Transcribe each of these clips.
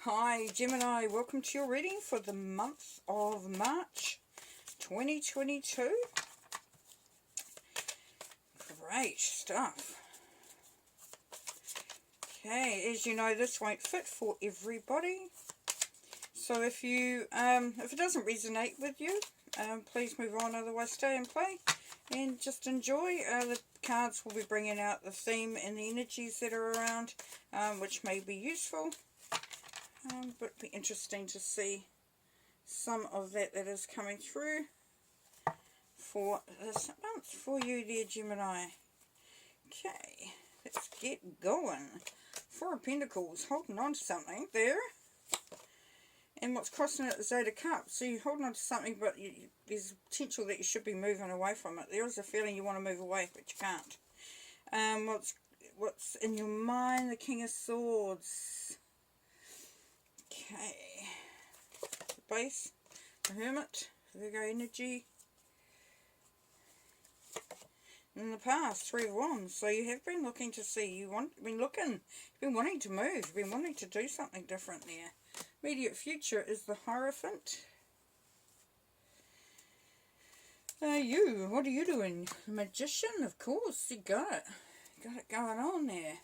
Hi Gemini, welcome to your reading for the month of March 2022. Great stuff. Okay, as you know, this won't fit for everybody. So if it doesn't resonate with you, please move on. Otherwise, stay and play and just enjoy. The cards will be bringing out the theme and the energies that are around, which may be useful. But it'll be interesting to see some of that is coming through for this month for you there, Gemini. Okay, let's get going. Four of Pentacles, holding on to something there. And what's crossing it is Eight of Cups. So you're holding on to something, but there's potential that you should be moving away from it. There is a feeling you want to move away, but you can't. What's in your mind? The King of Swords. Okay, the base, the Hermit, Virgo energy. In the past, Three of Wands. So you have been looking to see, you've been wanting to move, you've been wanting to do something different there. Immediate future is the Hierophant. What are you doing? The Magician, of course, you got it going on there.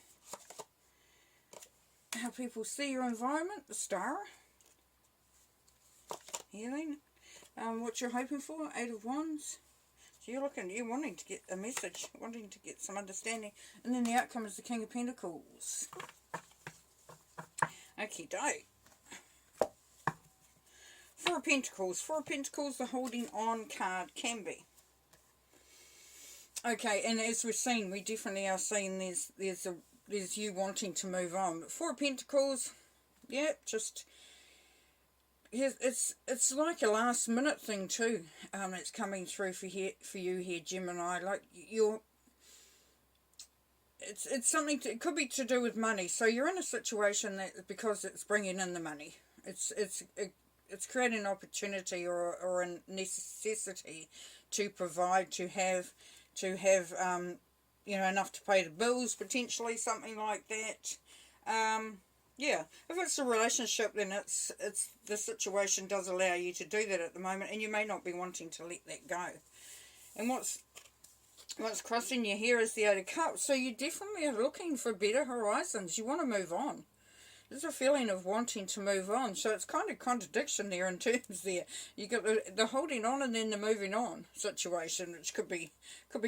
How people see your environment, the Star, healing, what you're hoping for, Eight of Wands. So you're wanting to get a message, wanting to get some understanding, and then the outcome is the King of Pentacles. Okay, doke. Four of Pentacles, the holding on card can be. Okay, and as we've seen, we definitely are seeing there's you wanting to move on. But Four of Pentacles, yeah, it's like a last minute thing too. It's coming through for you here, Gemini. Like it's something. It could be to do with money. So you're in a situation that because it's bringing in the money, it's creating an opportunity or a necessity to provide, to have enough to pay the bills, potentially, something like that. Yeah, if it's a relationship, then it's the situation does allow you to do that at the moment, and you may not be wanting to let that go. And what's crossing you here is the Eight of Cups. So you definitely are looking for better horizons. You want to move on. There's a feeling of wanting to move on. So it's kind of contradiction there in terms there. You got the holding on and then the moving on situation, which could be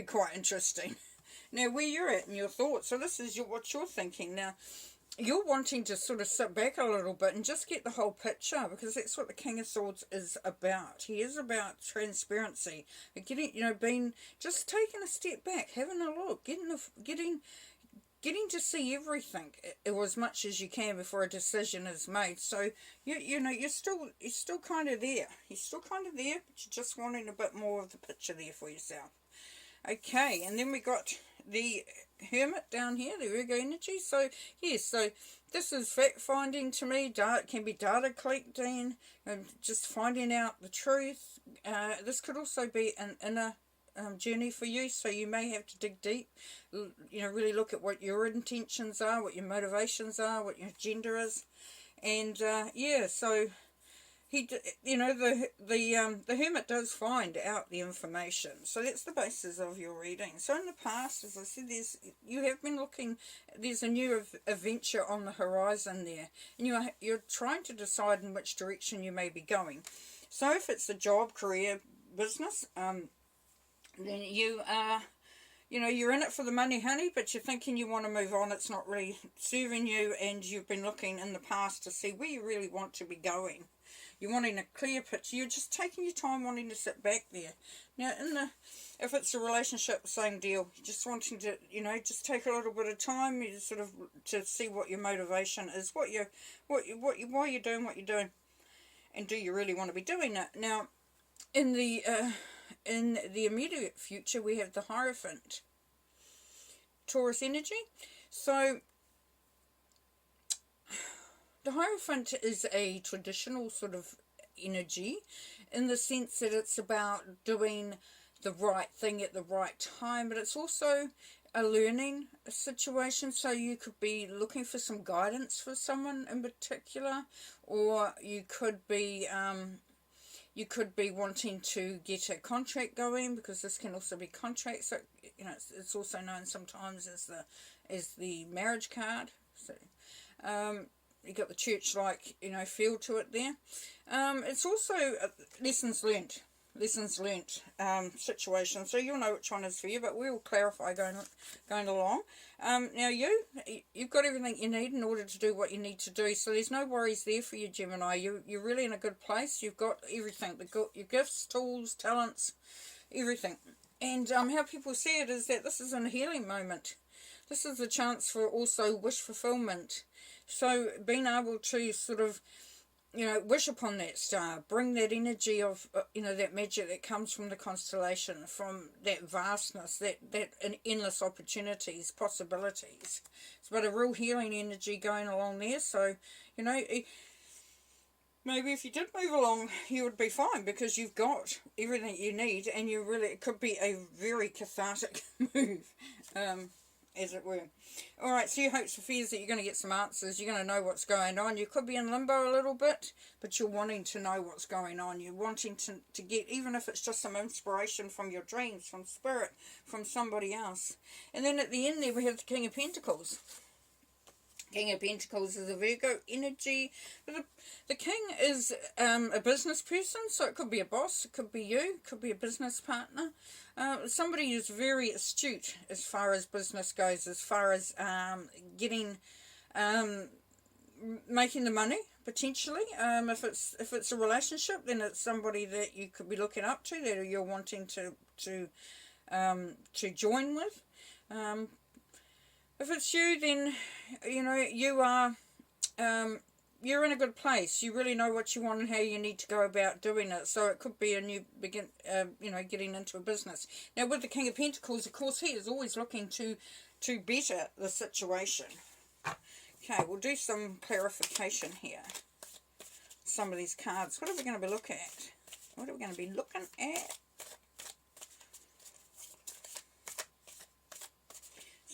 quite interesting. Now, where you're at in your thoughts, so this is what you're thinking. Now, you're wanting to sort of sit back a little bit and just get the whole picture, because that's what the King of Swords is about. He is about transparency, getting, just taking a step back, having a look, getting to see everything as much as you can before a decision is made. So you're still kind of there. You're still kind of there, but you're just wanting a bit more of the picture there for yourself. Okay, and then we got the Hermit down here, the Virgo energy. So yes, so this is fact finding to me. It can be data collecting, just finding out the truth. This could also be an inner journey for you, so you may have to dig deep, really look at what your intentions are, what your motivations are, what your agenda is. And yeah, so the Hermit does find out the information. So that's the basis of your reading. So in the past, as I said, you have been looking, there's a new adventure on the horizon there, and you're trying to decide in which direction you may be going. So if it's a job, career, business, then you are, you're in it for the money, honey, but you're thinking you want to move on. It's not really serving you, and you've been looking in the past to see where you really want to be going. You're wanting a clear picture. You're just taking your time, wanting to sit back there. Now, if it's a relationship, same deal. You're just wanting to, just take a little bit of time, you sort of to see what your motivation is, why you're doing what you're doing, and do you really want to be doing that? Now, in the immediate future, we have the Hierophant, Taurus energy. So the Hierophant is a traditional sort of energy in the sense that it's about doing the right thing at the right time, but it's also a learning situation, so you could be looking for some guidance for someone in particular, or you could be wanting to get a contract going, because this can also be contracts. So, you know, it's also known sometimes as the marriage card. So you got the church-like, you know, feel to it there. It's also lessons learnt situation, so you'll know which one is for you, but we'll clarify going along. Now you've got everything you need in order to do what you need to do, so there's no worries there for you, Gemini. You're really in a good place. You've got everything, your gifts, tools, talents, everything. And how people see it is that this is a healing moment. This is a chance for also wish fulfillment. So being able to sort of, you know, wish upon that star, bring that energy of, you know, that magic that comes from the constellation, from that vastness, that endless opportunities, possibilities. It's about a real healing energy going along there. So, you know, maybe if you did move along, you would be fine, because you've got everything you need, and it could be a very cathartic move, as it were. Alright, so your hopes and fears that you're going to get some answers. You're going to know what's going on. You could be in limbo a little bit, but you're wanting to know what's going on. You're wanting to get, even if it's just some inspiration from your dreams, from spirit, from somebody else. And then at the end there we have the King of Pentacles. King of Pentacles is a Virgo energy. The King is a business person, so it could be a boss, it could be you, it could be a business partner. Somebody who's very astute as far as business goes, as far as making the money, potentially. If it's a relationship, then it's somebody that you could be looking up to, that you're wanting to join with. If it's you, then, you know, you're in a good place. You really know what you want and how you need to go about doing it. So it could be a new getting into a business. Now with the King of Pentacles, of course, he is always looking to better the situation. Okay, we'll do some clarification here. Some of these cards. What are we going to be looking at? What are we going to be looking at?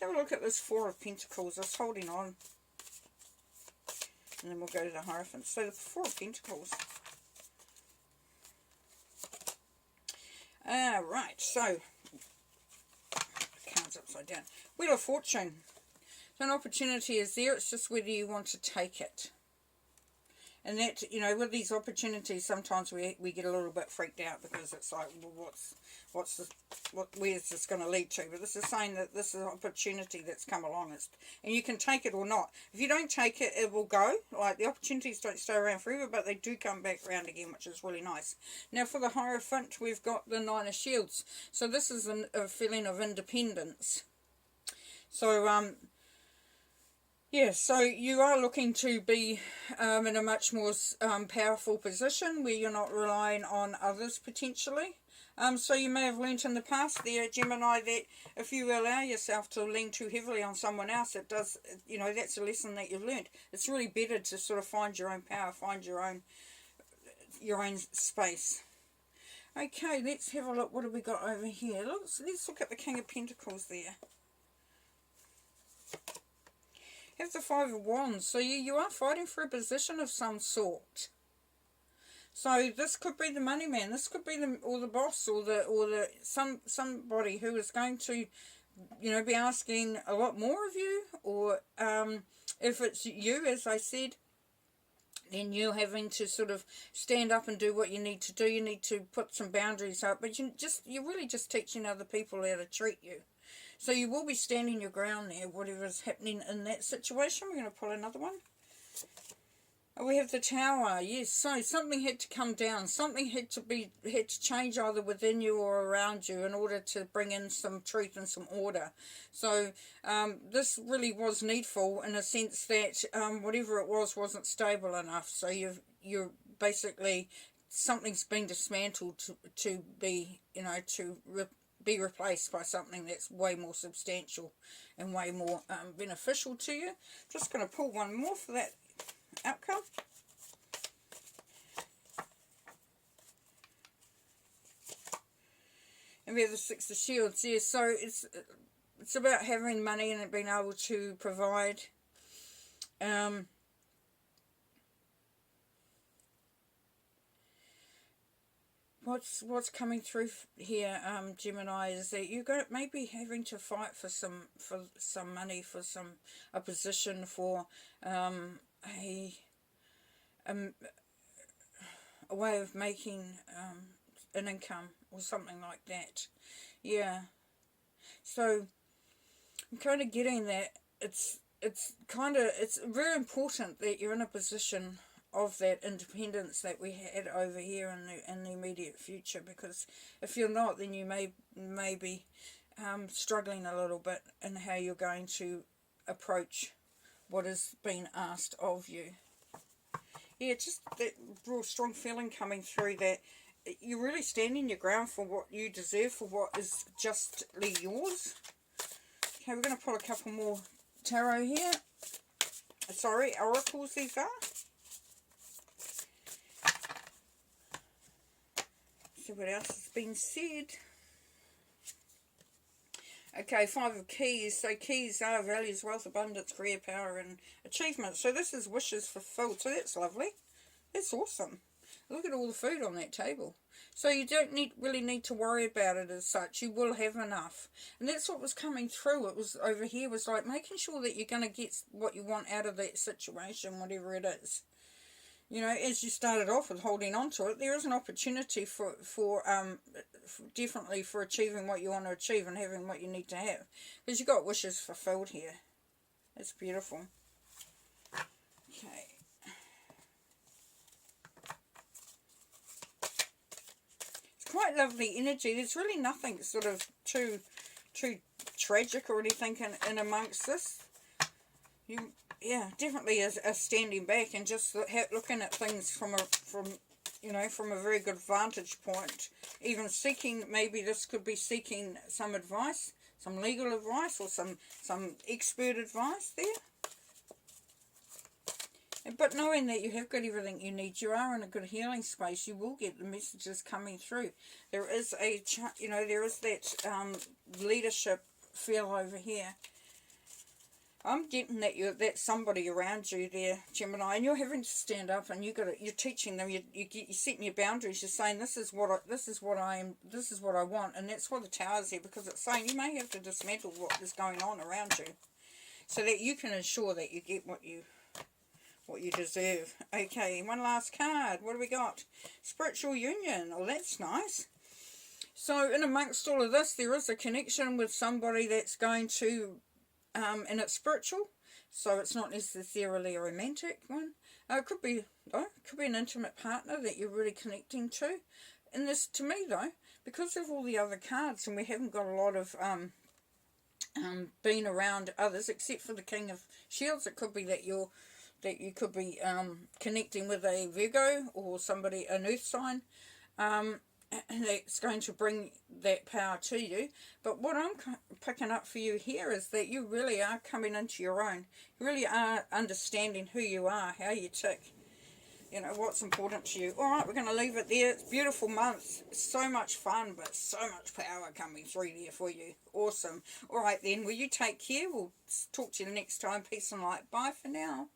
Let's have a look at this Four of Pentacles. Just holding on. And then we'll go to the Hierophant. So the Four of Pentacles. Right, so the cards upside down. Wheel of Fortune. So an opportunity is there. It's just whether you want to take it. And that, you know, with these opportunities, sometimes we get a little bit freaked out, because it's like, well, where's this going to lead to? But this is saying that this is an opportunity that's come along, and you can take it or not. If you don't take it, it will go. Like, the opportunities don't stay around forever, but they do come back around again, which is really nice. Now for the Hierophant, we've got the Nine of Shields. So this is a feeling of independence. So yeah, so you are looking to be in a much more powerful position, where you're not relying on others potentially. So you may have learnt in the past there, Gemini, that if you allow yourself to lean too heavily on someone else, it does, you know, that's a lesson that you've learnt. It's really better to sort of find your own power, find your own space. Okay, let's have a look. What have we got over here? Let's look at the King of Pentacles there. Have the Five of Wands. So you are fighting for a position of some sort. So this could be the money man. This could be the boss, or somebody who is going to, you know, be asking a lot more of you. Or if it's you, as I said, then you're having to sort of stand up and do what you need to do. You need to put some boundaries up, but you're really just teaching other people how to treat you. So you will be standing your ground there, whatever's happening in that situation. We're going to pull another one. We have the Tower. Yes, so something had to come down. Something had to change either within you or around you in order to bring in some truth and some order. So this really was needful, in a sense that whatever it was wasn't stable enough. So you're basically, something's been dismantled to be, you know, be replaced by something that's way more substantial and way more beneficial to you. Just going to pull one more for that outcome. And we have the Six of Shields here. So it's it's about having money and being able to provide. What's coming through here, Gemini, is that you're going to maybe having to fight for some money, for a position, for a way of making an income or something like that. Yeah. So I'm kind of getting that it's very important that you're in a position of that independence that we had over here in the immediate future, because if you're not, then you may be struggling a little bit in how you're going to approach what is being asked of you. Yeah, just that real strong feeling coming through that you're really standing your ground for what you deserve, for what is justly yours. Okay, we're going to pull a couple more tarot here. Sorry, oracles these are. See what else has been said. Okay, 5 of keys. So keys are values, wealth, abundance, career, power, and achievement. So this is wishes fulfilled. So that's lovely. That's awesome. Look at all the food on that table. So you don't really need to worry about it as such. You will have enough. And that's what was coming through. It was over here was like making sure that you're going to get what you want out of that situation, whatever it is. You know, as you started off with holding on to it, there is an opportunity for definitely for achieving what you want to achieve and having what you need to have. Because you got wishes fulfilled here. It's beautiful. Okay. It's quite lovely energy. There's really nothing sort of too tragic or anything in amongst this. Yeah, definitely is standing back and just looking at things from a very good vantage point. Even seeking, maybe this could be seeking some advice, some legal advice, or some expert advice there. But knowing that you have got everything you need, you are in a good healing space. You will get the messages coming through. There is there is that leadership feel over here. I'm getting that that's somebody around you there, Gemini, and you're having to stand up, and you're teaching them. You're setting your boundaries. You're saying this is what I want, and that's why the tower's here, because it's saying you may have to dismantle what is going on around you, so that you can ensure that you get what you deserve. Okay, one last card. What do we got? Spiritual union. Oh, that's nice. So in amongst all of this, there is a connection with somebody that's going to. And it's spiritual, so it's not necessarily a romantic one. It could be an intimate partner that you're really connecting to. And this, to me though, because of all the other cards, and we haven't got a lot of being around others, except for the King of Shields, it could be that you could be connecting with a Virgo or somebody, an Earth sign. And that's going to bring that power to you. But what I'm picking up for you here is that you really are coming into your own. You really are understanding who you are, how you tick, you know, what's important to you. All right, we're going to leave it there. It's a beautiful month. So much fun, but so much power coming through there for you. Awesome. All right, then. Well, you take care. We'll talk to you next time. Peace and light. Bye for now.